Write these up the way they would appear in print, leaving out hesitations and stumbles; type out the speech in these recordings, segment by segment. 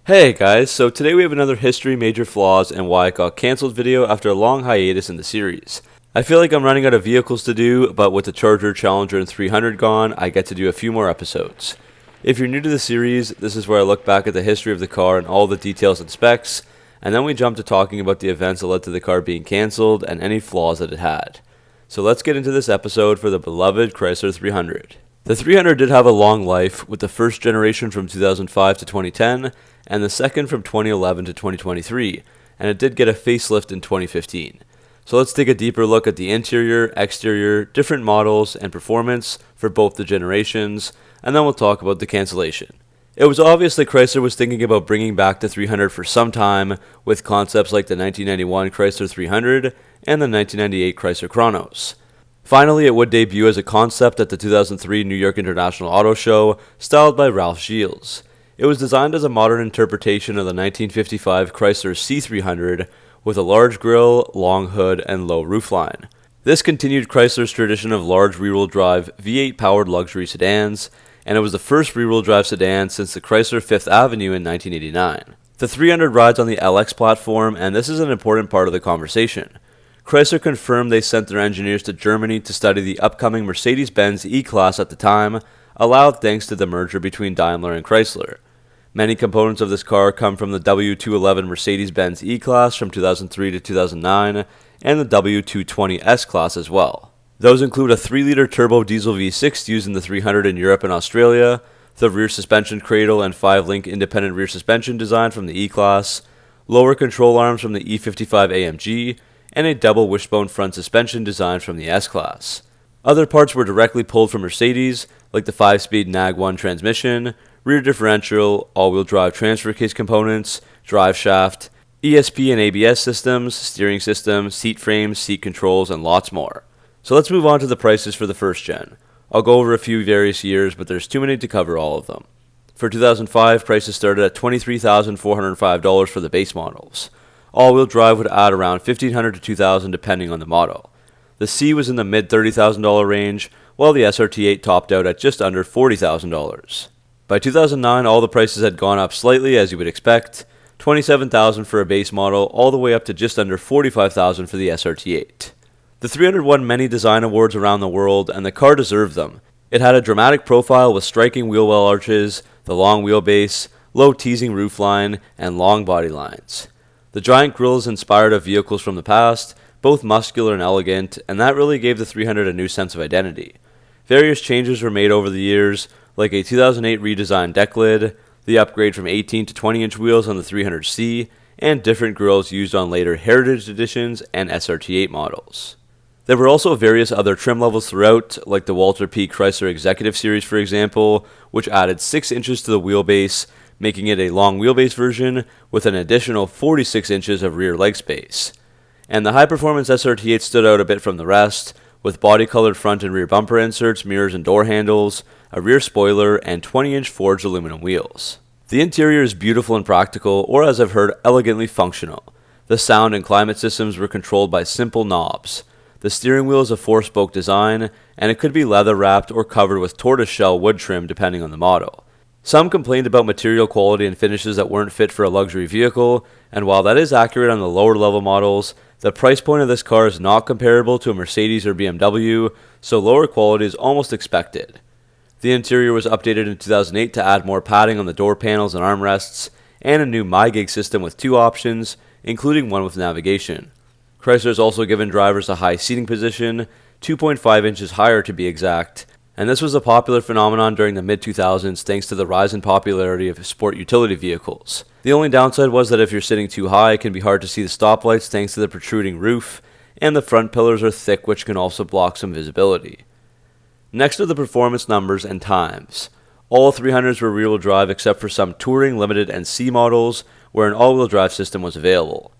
Hey guys, so today we have another history, major flaws, and why it got cancelled video after a long hiatus in the series. I feel like I'm running out of vehicles to do, but with the Charger, Challenger, and 300 gone, I get to do a few more episodes. If you're new to the series, this is where I look back at the history of the car and all the details and specs, and then we jump to talking about the events that led to the car being cancelled and any flaws that it had. So let's get into this episode for the beloved Chrysler 300. The 300 did have a long life, with the first generation from 2005 to 2010, and the second from 2011 to 2023, and it did get a facelift in 2015. So let's take a deeper look at the interior, exterior, different models, and performance for both the generations, and then we'll talk about the cancellation. It was obvious that Chrysler was thinking about bringing back the 300 for some time, with concepts like the 1991 Chrysler 300 and the 1998 Chrysler Kronos. Finally, it would debut as a concept at the 2003 New York International Auto Show, styled by Ralph Gilles. It was designed as a modern interpretation of the 1955 Chrysler C300 with a large grille, long hood, and low roofline. This continued Chrysler's tradition of large rear-wheel drive V8 powered luxury sedans, and it was the first rear-wheel drive sedan since the Chrysler Fifth Avenue in 1989. The 300 rides on the LX platform, and this is an important part of the conversation. Chrysler confirmed they sent their engineers to Germany to study the upcoming Mercedes-Benz E-Class at the time, allowed thanks to the merger between Daimler and Chrysler. Many components of this car come from the W211 Mercedes-Benz E-Class from 2003 to 2009, and the W220 S-Class as well. Those include a 3-liter turbo diesel V6 used in the 300 in Europe and Australia, the rear suspension cradle and 5-link independent rear suspension design from the E-Class, lower control arms from the E55 AMG, and a double wishbone front suspension design from the S-Class. Other parts were directly pulled from Mercedes, like the 5-speed NAG1 transmission, rear differential, all-wheel drive transfer case components, drive shaft, ESP and ABS systems, steering system, seat frames, seat controls, and lots more. So let's move on to the prices for the first gen. I'll go over a few various years, but there's too many to cover all of them. For 2005, prices started at $23,405 for the base models. All-wheel drive would add around $1,500 to $2,000 depending on the model. The C was in the mid-$30,000 range, while the SRT8 topped out at just under $40,000. By 2009, all the prices had gone up slightly, as you would expect, $27,000 for a base model, all the way up to just under $45,000 for the SRT8. The 300 won many design awards around the world, and the car deserved them. It had a dramatic profile with striking wheel well arches, the long wheelbase, low teasing roofline, and long body lines. The giant grilles inspired of vehicles from the past, both muscular and elegant, and that really gave the 300 a new sense of identity. Various changes were made over the years, like a 2008 redesigned deck lid, the upgrade from 18 to 20-inch wheels on the 300C, and different grilles used on later Heritage Editions and SRT8 models. There were also various other trim levels throughout, like the Walter P. Chrysler Executive Series for example, which added 6 inches to the wheelbase, making it a long wheelbase version with an additional 46 inches of rear leg space. And the high-performance SRT8 stood out a bit from the rest, with body-colored front and rear bumper inserts, mirrors and door handles, a rear spoiler, and 20-inch forged aluminum wheels. The interior is beautiful and practical, or as I've heard, elegantly functional. The sound and climate systems were controlled by simple knobs. The steering wheel is a 4-spoke design, and it could be leather-wrapped or covered with tortoiseshell wood trim depending on the model. Some complained about material quality and finishes that weren't fit for a luxury vehicle, and while that is accurate on the lower level models, the price point of this car is not comparable to a Mercedes or BMW, so lower quality is almost expected. The interior was updated in 2008 to add more padding on the door panels and armrests, and a new MyGig system with 2 options, including one with navigation. Chrysler has also given drivers a high seating position, 2.5 inches higher to be exact, and this was a popular phenomenon during the mid-2000s thanks to the rise in popularity of sport utility vehicles. The only downside was that if you're sitting too high, it can be hard to see the stoplights thanks to the protruding roof, and the front pillars are thick, which can also block some visibility. Next are the performance numbers and times. All 300s were rear-wheel drive except for some Touring, Limited, and C models where an all-wheel drive system was available.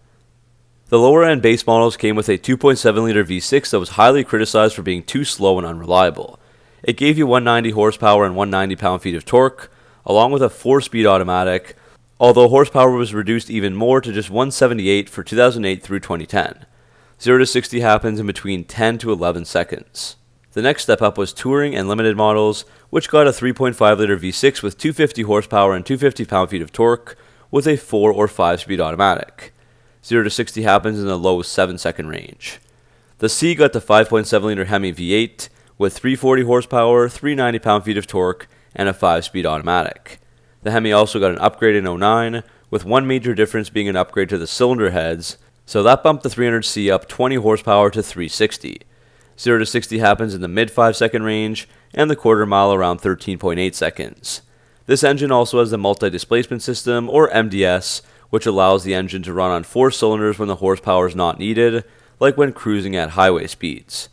The lower-end base models came with a 2.7-liter V6 that was highly criticized for being too slow and unreliable. It gave you 190 horsepower and 190 pound-feet of torque, along with a 4-speed automatic, although horsepower was reduced even more to just 178 for 2008 through 2010. 0 to 60 happens in between 10 to 11 seconds. The next step up was Touring and Limited models, which got a 3.5-liter V6 with 250 horsepower and 250 pound-feet of torque, with a 4 or 5 speed automatic. 0 to 60 happens in the low 7-second range. The C got the 5.7 liter Hemi V8 with 340 horsepower, 390 pound-feet of torque, and a 5-speed automatic. The Hemi also got an upgrade in 09, with one major difference being an upgrade to the cylinder heads, so that bumped the 300C up 20 horsepower to 360. 0 to 60 happens in the mid 5-second range, and the quarter mile around 13.8 seconds. This engine also has the multi-displacement system, or MDS, which allows the engine to run on 4 cylinders when the horsepower is not needed, like when cruising at highway speeds.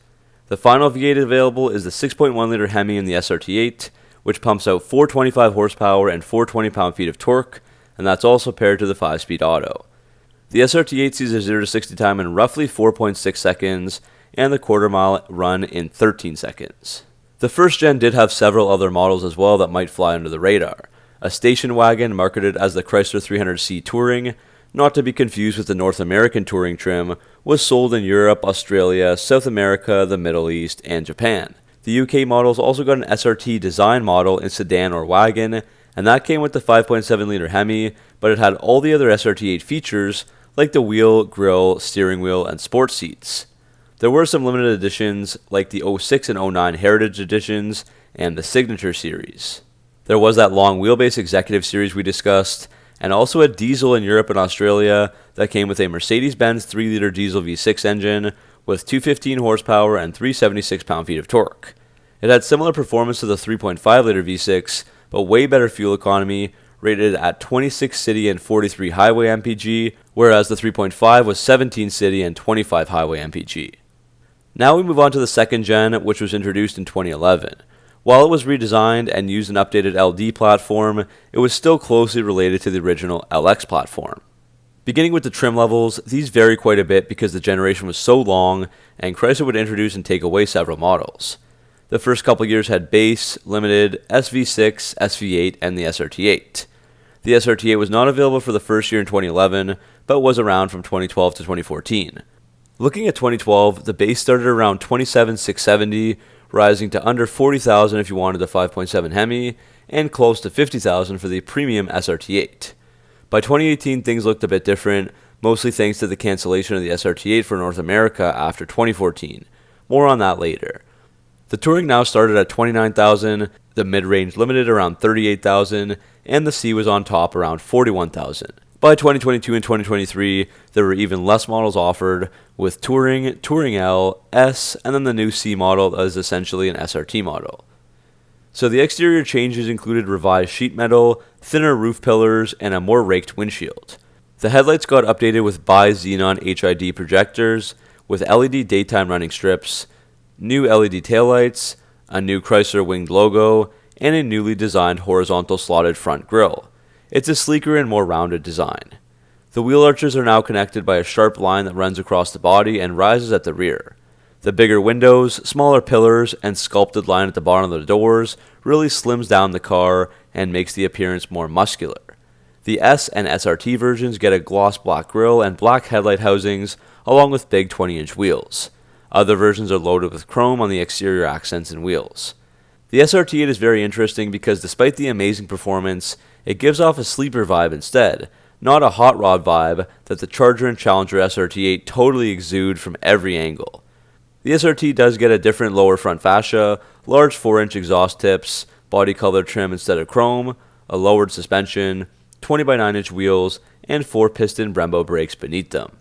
The final V8 available is the 6.1 liter Hemi in the SRT8, which pumps out 425 horsepower and 420 pound-feet of torque, and that's also paired to the 5-speed auto. The SRT8 sees a 0 to 60 time in roughly 4.6 seconds, and the quarter mile run in 13 seconds. The first gen did have several other models as well that might fly under the radar. A station wagon marketed as the Chrysler 300C Touring, not to be confused with the North American Touring trim, was sold in Europe, Australia, South America, the Middle East, and Japan. The UK models also got an SRT design model in sedan or wagon, and that came with the 5.7 liter Hemi, but it had all the other SRT8 features like the wheel, grille, steering wheel, and sports seats. There were some limited editions like the 06 and 09 Heritage editions and the Signature series. There was that long wheelbase executive series we discussed, and also a diesel in Europe and Australia that came with a Mercedes-Benz 3-liter diesel V6 engine with 215 horsepower and 376 pound-feet of torque. It had similar performance to the 3.5-liter V6, but way better fuel economy, rated at 26 city and 43 highway mpg, whereas the 3.5 was 17 city and 25 highway mpg. Now we move on to the second gen, which was introduced in 2011. While it was redesigned and used an updated LD platform, it was still closely related to the original LX platform. Beginning with the trim levels, these vary quite a bit because the generation was so long, and Chrysler would introduce and take away several models. The first couple years had Base, Limited, SV6, SV8, and the SRT8. The SRT8 was not available for the first year in 2011, but was around from 2012 to 2014. Looking at 2012, the Base started around $27,670, rising to under $40,000 if you wanted the 5.7 Hemi, and close to $50,000 for the premium SRT8. By 2018, things looked a bit different, mostly thanks to the cancellation of the SRT8 for North America after 2014. More on that later. The Touring now started at $29,000, the mid-range Limited around $38,000, and the C was on top around $41,000. By 2022 and 2023, there were even less models offered, with Touring, Touring L, S, and then the new C model that is essentially an SRT model. So the exterior changes included revised sheet metal, thinner roof pillars, and a more raked windshield. The headlights got updated with bi-xenon HID projectors, with LED daytime running strips, new LED taillights, a new Chrysler winged logo, and a newly designed horizontal slotted front grille. It's a sleeker and more rounded design. The wheel arches are now connected by a sharp line that runs across the body and rises at the rear. The bigger windows, smaller pillars, and sculpted line at the bottom of the doors really slims down the car and makes the appearance more muscular. The S and SRT versions get a gloss black grille and black headlight housings, along with big 20-inch wheels. Other versions are loaded with chrome on the exterior accents and wheels. The SRT8 is very interesting because despite the amazing performance, it gives off a sleeper vibe instead, not a hot rod vibe that the Charger and Challenger SRT8 totally exude from every angle. The SRT does get a different lower front fascia, large 4-inch exhaust tips, body color trim instead of chrome, a lowered suspension, 20x9-inch wheels, and 4-piston Brembo brakes beneath them.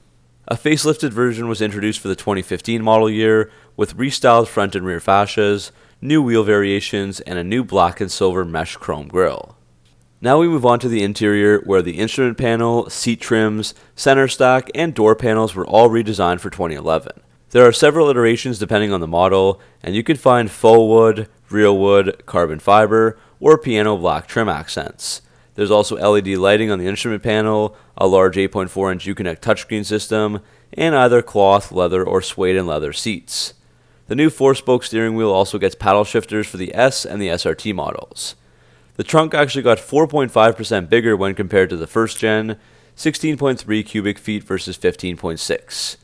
A facelifted version was introduced for the 2015 model year, with restyled front and rear fascias, new wheel variations, and a new black and silver mesh chrome grille. Now we move on to the interior, where the instrument panel, seat trims, center stack, and door panels were all redesigned for 2011. There are several iterations depending on the model, and you can find faux wood, real wood, carbon fiber, or piano black trim accents. There's also LED lighting on the instrument panel, a large 8.4-inch Uconnect touchscreen system, and either cloth, leather, or suede and leather seats. The new 4-spoke steering wheel also gets paddle shifters for the S and the SRT models. The trunk actually got 4.5% bigger when compared to the first gen, 16.3 cubic feet versus 15.6.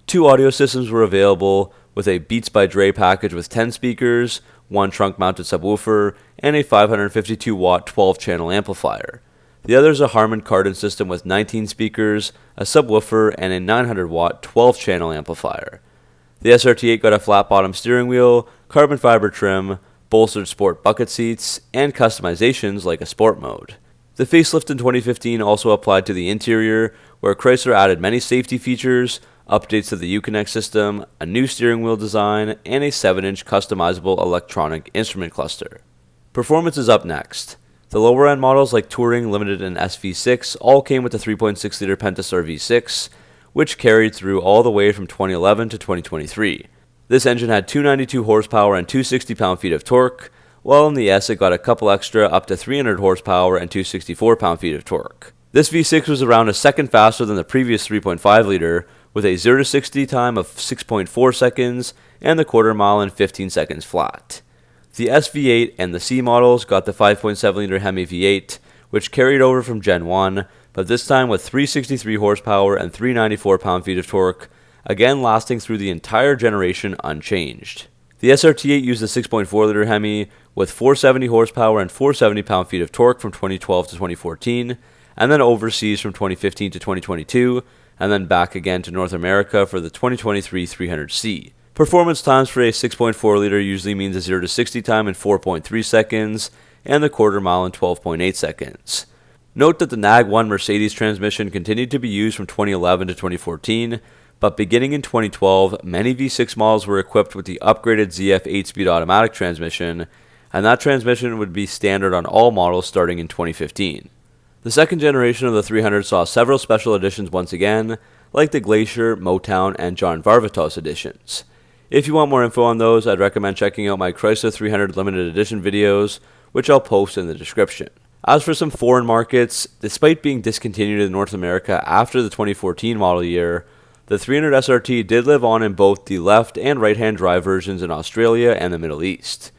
2 audio systems were available, with a Beats by Dre package with 10 speakers, 1 trunk-mounted subwoofer, and a 552-watt 12-channel amplifier. The other is a Harman Kardon system with 19 speakers, a subwoofer, and a 900-watt 12-channel amplifier. The SRT8 got a flat-bottom steering wheel, carbon fiber trim, bolstered sport bucket seats, and customizations like a sport mode. The facelift in 2015 also applied to the interior, where Chrysler added many safety features, updates to the Uconnect system, a new steering wheel design, and a 7-inch customizable electronic instrument cluster. Performance is up next. The lower-end models like Touring, Limited, and SV6 all came with the 3.6-liter Pentastar V6, which carried through all the way from 2011 to 2023. This engine had 292 horsepower and 260 pound-feet of torque, while in the S it got a couple extra up to 300 horsepower and 264 pound-feet of torque. This V6 was around a second faster than the previous 3.5-liter, with a 0-60 time of 6.4 seconds and the quarter mile in 15 seconds flat. The SV8 and the C models got the 5.7-liter Hemi V8, which carried over from Gen 1, but this time with 363 horsepower and 394 pound-feet of torque, again lasting through the entire generation unchanged. The SRT8 used a 6.4-liter Hemi with 470 horsepower and 470 pound-feet of torque from 2012 to 2014, and then overseas from 2015 to 2022, and then back again to North America for the 2023 300C. Performance times for a 6.4-liter usually means a 0-60 time in 4.3 seconds, and the quarter mile in 12.8 seconds. Note that the NAG1 Mercedes transmission continued to be used from 2011 to 2014, but beginning in 2012, many V6 models were equipped with the upgraded ZF 8-speed automatic transmission, and that transmission would be standard on all models starting in 2015. The second generation of the 300 saw several special editions once again, like the Glacier, Motown, and John Varvatos editions. If you want more info on those, I'd recommend checking out my Chrysler 300 limited edition videos, which I'll post in the description. As for some foreign markets, despite being discontinued in North America after the 2014 model year, the 300 SRT did live on in both the left and right-hand drive versions in Australia and the Middle East.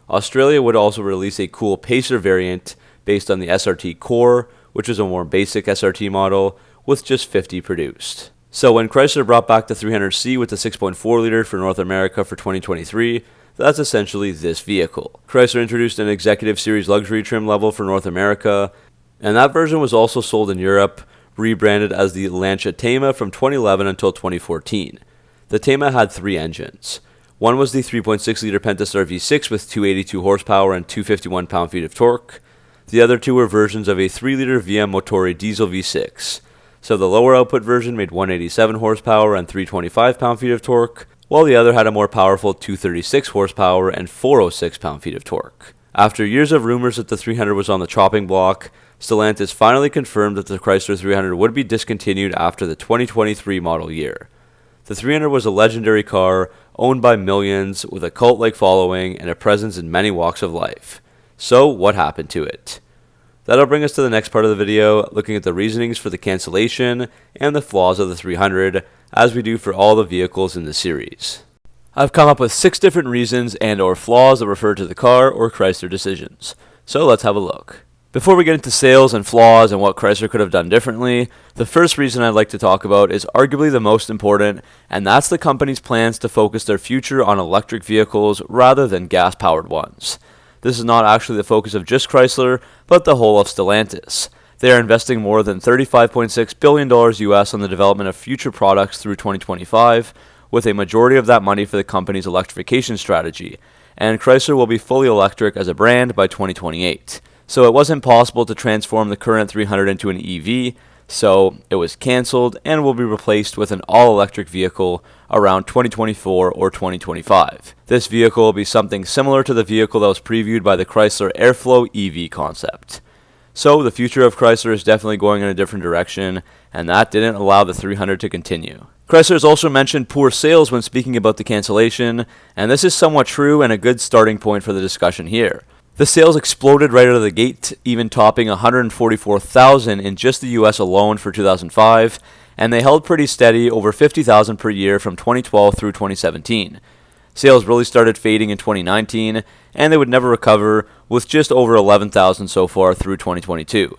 Australia would also release a cool Pacer variant based on the SRT Core, which is a more basic SRT model, with just 50 produced. So when Chrysler brought back the 300C with the 6.4-liter for North America for 2023, that's essentially this vehicle. Chrysler introduced an Executive Series luxury trim level for North America, and that version was also sold in Europe, rebranded as the Lancia Thema from 2011 until 2014. The Thema had 3 engines. One was the 3.6-liter Pentastar V6 with 282 horsepower and 251 pound-feet of torque. The other 2 were versions of a 3-liter VM Motori diesel V6. So the lower output version made 187 horsepower and 325 pound-feet of torque, while the other had a more powerful 236 horsepower and 406 pound-feet of torque. After years of rumors that the 300 was on the chopping block, Stellantis finally confirmed that the Chrysler 300 would be discontinued after the 2023 model year. The 300 was a legendary car, owned by millions, with a cult-like following and a presence in many walks of life. So what happened to it? That'll bring us to the next part of the video, looking at the reasonings for the cancellation and the flaws of the 300, as we do for all the vehicles in the series. I've come up with 6 different reasons and or flaws that refer to the car or Chrysler decisions. So let's have a look. Before we get into sales and flaws and what Chrysler could have done differently, the first reason I'd like to talk about is arguably the most important, and that's the company's plans to focus their future on electric vehicles rather than gas-powered ones. This is not actually the focus of just Chrysler, but the whole of Stellantis. They are investing more than $35.6 billion US on the development of future products through 2025, with a majority of that money for the company's electrification strategy, and Chrysler will be fully electric as a brand by 2028. So it wasn't possible to transform the current 300 into an EV, so it was cancelled and will be replaced with an all-electric vehicle around 2024 or 2025. This vehicle will be something similar to the vehicle that was previewed by the Chrysler Airflow EV concept. So the future of Chrysler is definitely going in a different direction, and that didn't allow the 300 to continue. Chrysler has also mentioned poor sales when speaking about the cancellation, and this is somewhat true and a good starting point for the discussion here. The sales exploded right out of the gate, even topping 144,000 in just the US alone for 2005, and they held pretty steady over 50,000 per year from 2012 through 2017. Sales really started fading in 2019, and they would never recover, with just over 11,000 so far through 2022.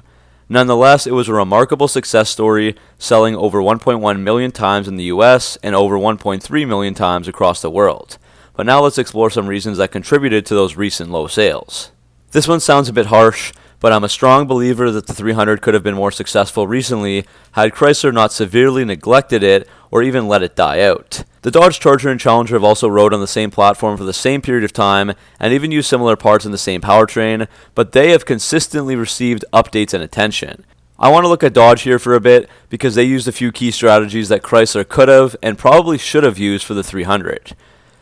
Nonetheless, it was a remarkable success story, selling over 1.1 million times in the US and over 1.3 million times across the world. But now let's explore some reasons that contributed to those recent low sales. This one sounds a bit harsh, but I'm a strong believer that the 300 could have been more successful recently had Chrysler not severely neglected it or even let it die out. The Dodge Charger and Challenger have also rode on the same platform for the same period of time and even used similar parts in the same powertrain, but they have consistently received updates and attention. I want to look at Dodge here for a bit because they used a few key strategies that Chrysler could have and probably should have used for the 300.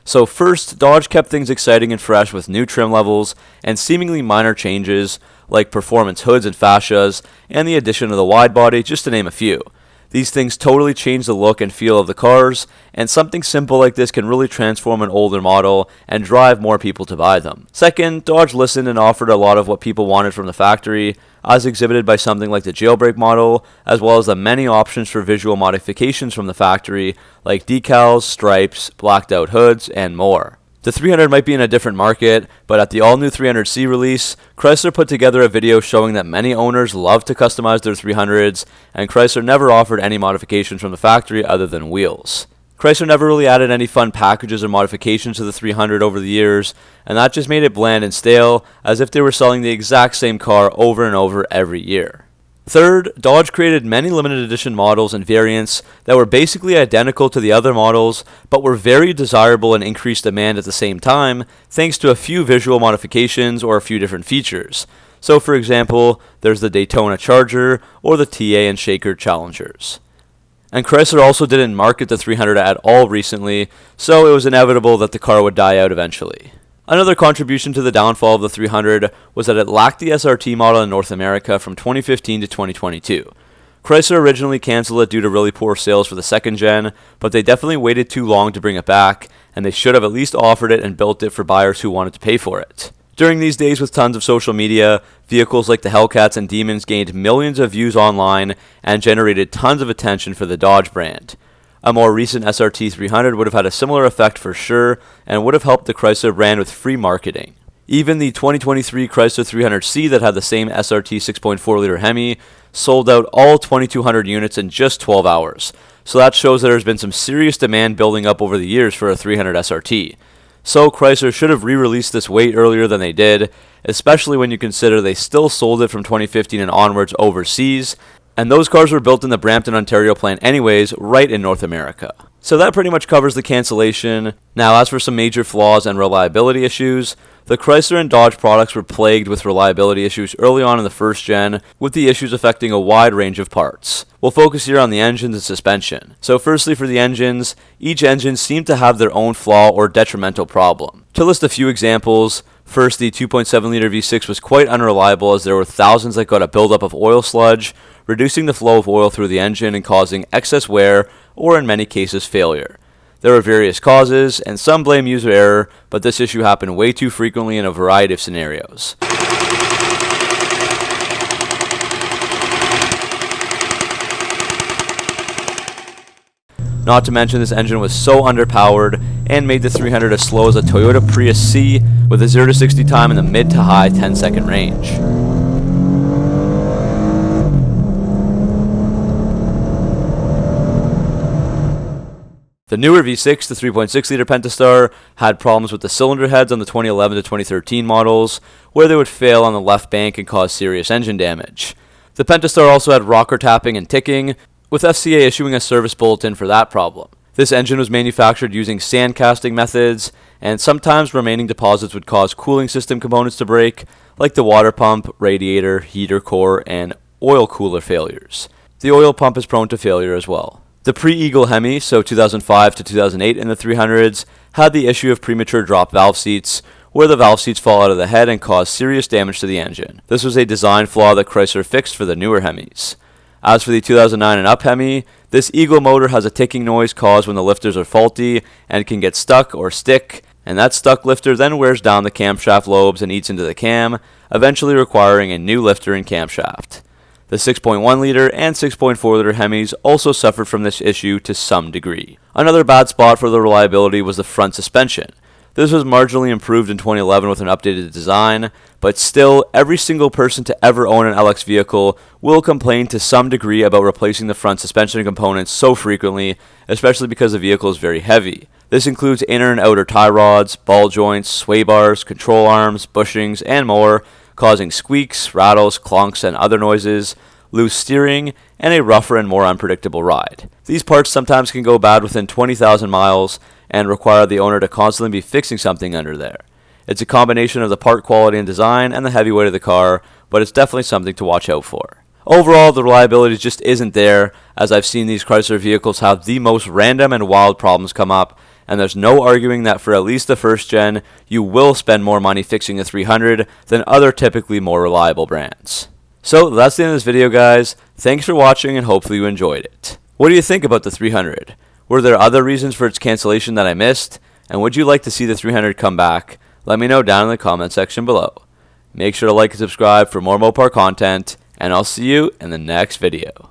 So first, Dodge kept things exciting and fresh with new trim levels and seemingly minor changes like performance hoods and fascias and the addition of the wide body, just to name a few. These things totally change the look and feel of the cars, and something simple like this can really transform an older model and drive more people to buy them. Second, Dodge listened and offered a lot of what people wanted from the factory, as exhibited by something like the jailbreak model, as well as the many options for visual modifications from the factory, like decals, stripes, blacked out hoods, and more. The 300 might be in a different market, but at the all-new 300C release, Chrysler put together a video showing that many owners love to customize their 300s, and Chrysler never offered any modifications from the factory other than wheels. Chrysler never really added any fun packages or modifications to the 300 over the years, and that just made it bland and stale, as if they were selling the exact same car over and over every year. Third, Dodge created many limited edition models and variants that were basically identical to the other models, but were very desirable and increased demand at the same time, thanks to a few visual modifications or a few different features. So for example, there's the Daytona Charger or the TA and Shaker Challengers. And Chrysler also didn't market the 300 at all recently, so it was inevitable that the car would die out eventually. Another contribution to the downfall of the 300 was that it lacked the SRT model in North America from 2015 to 2022. Chrysler originally canceled it due to really poor sales for the second gen, but they definitely waited too long to bring it back, and they should have at least offered it and built it for buyers who wanted to pay for it. During these days with tons of social media, vehicles like the Hellcats and Demons gained millions of views online and generated tons of attention for the Dodge brand. A more recent SRT 300 would have had a similar effect for sure and would have helped the Chrysler brand with free marketing. Even the 2023 Chrysler 300C that had the same SRT 6.4-liter Hemi sold out all 2,200 units in just 12 hours. So that shows that there's been some serious demand building up over the years for a 300 SRT. So Chrysler should have re-released this way earlier than they did, especially when you consider they still sold it from 2015 and onwards overseas, and those cars were built in the Brampton, Ontario plant anyways, right in North America. So that pretty much covers the cancellation. Now as for some major flaws and reliability issues, the Chrysler and Dodge products were plagued with reliability issues early on in the first gen, with the issues affecting a wide range of parts. We'll focus here on the engines and suspension. So firstly for the engines, each engine seemed to have their own flaw or detrimental problem. To list a few examples, first the 2.7-liter V6 was quite unreliable as there were thousands that got a buildup of oil sludge, reducing the flow of oil through the engine and causing excess wear or in many cases failure. There were various causes, and some blame user error, but this issue happened way too frequently in a variety of scenarios. Not to mention this engine was so underpowered and made the 300 as slow as a Toyota Prius C with a 0 to 60 time in the mid to high 10-second range. The newer V6, the 3.6-liter Pentastar, had problems with the cylinder heads on the 2011 to 2013 models, where they would fail on the left bank and cause serious engine damage. The Pentastar also had rocker tapping and ticking, with FCA issuing a service bulletin for that problem. This engine was manufactured using sand casting methods, and sometimes remaining deposits would cause cooling system components to break, like the water pump, radiator, heater core, and oil cooler failures. The oil pump is prone to failure as well. The pre-Eagle Hemi, so 2005 to 2008 in the 300s, had the issue of premature drop valve seats, where the valve seats fall out of the head and cause serious damage to the engine. This was a design flaw that Chrysler fixed for the newer Hemis. As for the 2009 and up Hemi, this Eagle motor has a ticking noise caused when the lifters are faulty and can get stuck or stick, and that stuck lifter then wears down the camshaft lobes and eats into the cam, eventually requiring a new lifter and camshaft. The 6.1-liter and 6.4-liter Hemis also suffered from this issue to some degree. Another bad spot for the reliability was the front suspension. This was marginally improved in 2011 with an updated design, but still, every single person to ever own an LX vehicle will complain to some degree about replacing the front suspension components so frequently, especially because the vehicle is very heavy. This includes inner and outer tie rods, ball joints, sway bars, control arms, bushings, and more, causing squeaks, rattles, clunks, and other noises, loose steering, and a rougher and more unpredictable ride. These parts sometimes can go bad within 20,000 miles and require the owner to constantly be fixing something under there. It's a combination of the part quality and design and the heavy weight of the car, but it's definitely something to watch out for. Overall, the reliability just isn't there, as I've seen these Chrysler vehicles have the most random and wild problems come up, and there's no arguing that for at least the first gen, you will spend more money fixing a 300 than other typically more reliable brands. So that's the end of this video, guys. Thanks for watching, and hopefully you enjoyed it. What do you think about the 300? Were there other reasons for its cancellation that I missed? And would you like to see the 300 come back? Let me know down in the comment section below. Make sure to like and subscribe for more Mopar content, and I'll see you in the next video.